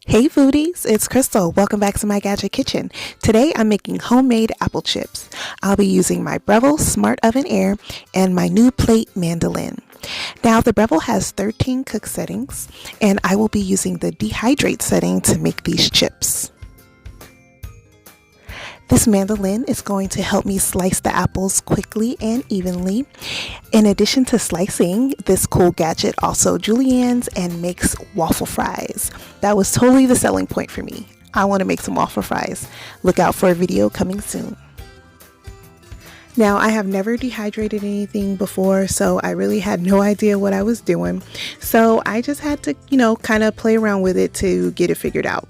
Hey foodies, it's Crystal. Welcome back to my gadget kitchen. Today I'm making homemade apple chips. I'll be using my Breville Smart Oven Air and my new plate mandolin. Now the Breville has 13 cook settings and I will be using the Dehydrate setting to make these chips. This mandolin is going to help me slice the apples quickly and evenly. In addition to slicing, this cool gadget also juliennes and makes waffle fries. That was totally the selling point for me. I want to make some waffle fries. Look out for a video coming soon. Now, I have never dehydrated anything before, so I really had no idea what I was doing. So I just had to, kind of play around with it to get it figured out.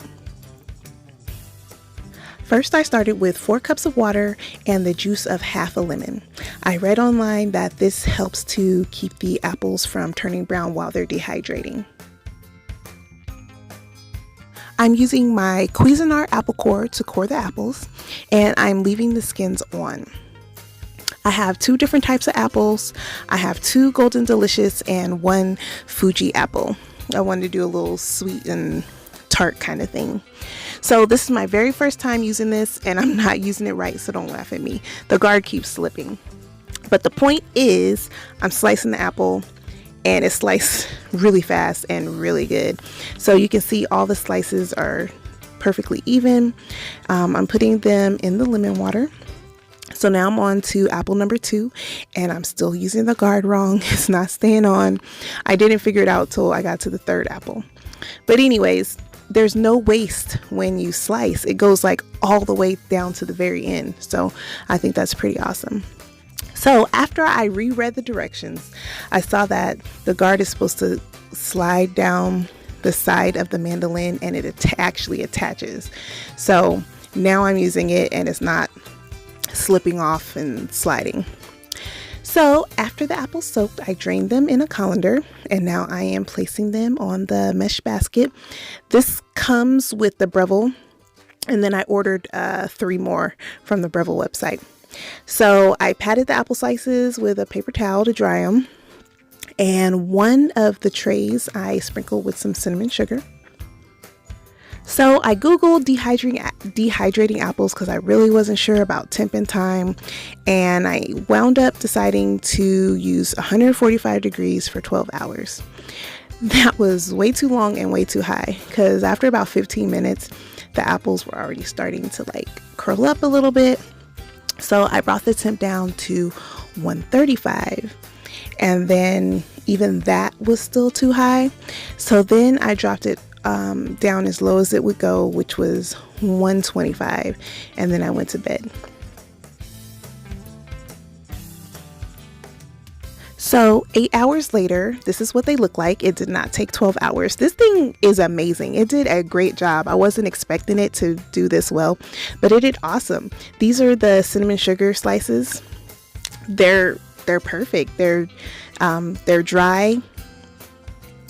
First, I started with 4 cups of water and the juice of half a lemon. I read online that this helps to keep the apples from turning brown while they're dehydrating. I'm using my Cuisinart apple core to core the apples, and I'm leaving the skins on. I have 2 different types of apples. I have 2 Golden Delicious and 1 Fuji apple. I wanted to do a little sweet and tart kind of thing. So this is my very first time using this, and I'm not using it right, so don't laugh at me. The guard keeps slipping. But the point is, I'm slicing the apple and it's sliced really fast and really good. So you can see all the slices are perfectly even. I'm putting them in the lemon water. So now I'm on to apple number 2, and I'm still using the guard wrong. It's not staying on. I didn't figure it out till I got to the 3rd apple. But anyways, there's no waste when you slice. It goes like all the way down to the very end. So I think that's pretty awesome. So after I reread the directions, I saw that the guard is supposed to slide down the side of the mandolin, and it actually attaches. So now I'm using it and it's not slipping off and sliding. So after the apples soaked, I drained them in a colander, and now I am placing them on the mesh basket. This comes with the Breville, and then I ordered 3 more from the Breville website. So I patted the apple slices with a paper towel to dry them, and one of the trays I sprinkled with some cinnamon sugar. So I googled dehydrating apples because I really wasn't sure about temp and time, and I wound up deciding to use 145 degrees for 12 hours. That was way too long and way too high, because after about 15 minutes the apples were already starting to curl up a little bit. So I brought the temp down to 135, and then even that was still too high. So then I dropped it down as low as it would go, which was 125, and then I went to bed. So 8 hours later, this is what they look like. It did not take 12 hours. This thing is amazing. It did a great job. I wasn't expecting it to do this well, but it did awesome. These are the cinnamon sugar slices. They're perfect. They're dry,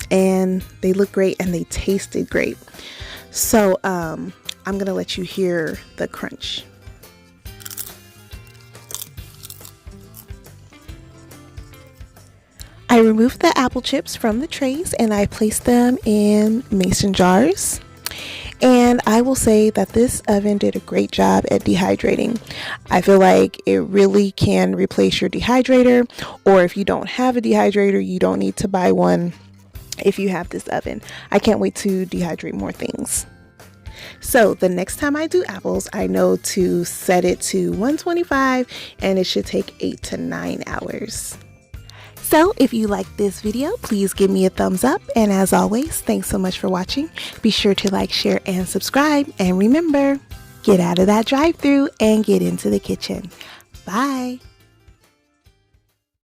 and they look great, and they tasted great. So I'm gonna let you hear the crunch. I removed the apple chips from the trays and I placed them in mason jars. And I will say that this oven did a great job at dehydrating. I feel like it really can replace your dehydrator, or if you don't have a dehydrator, you don't need to buy one if you have this oven. I can't wait to dehydrate more things. So the next time I do apples, I know to set it to 125, and it should take 8 to 9 hours. So if you liked this video, please give me a thumbs up, and as always, thanks so much for watching. Be sure to like, share, and subscribe, and remember, get out of that drive-thru and get into the kitchen. Bye.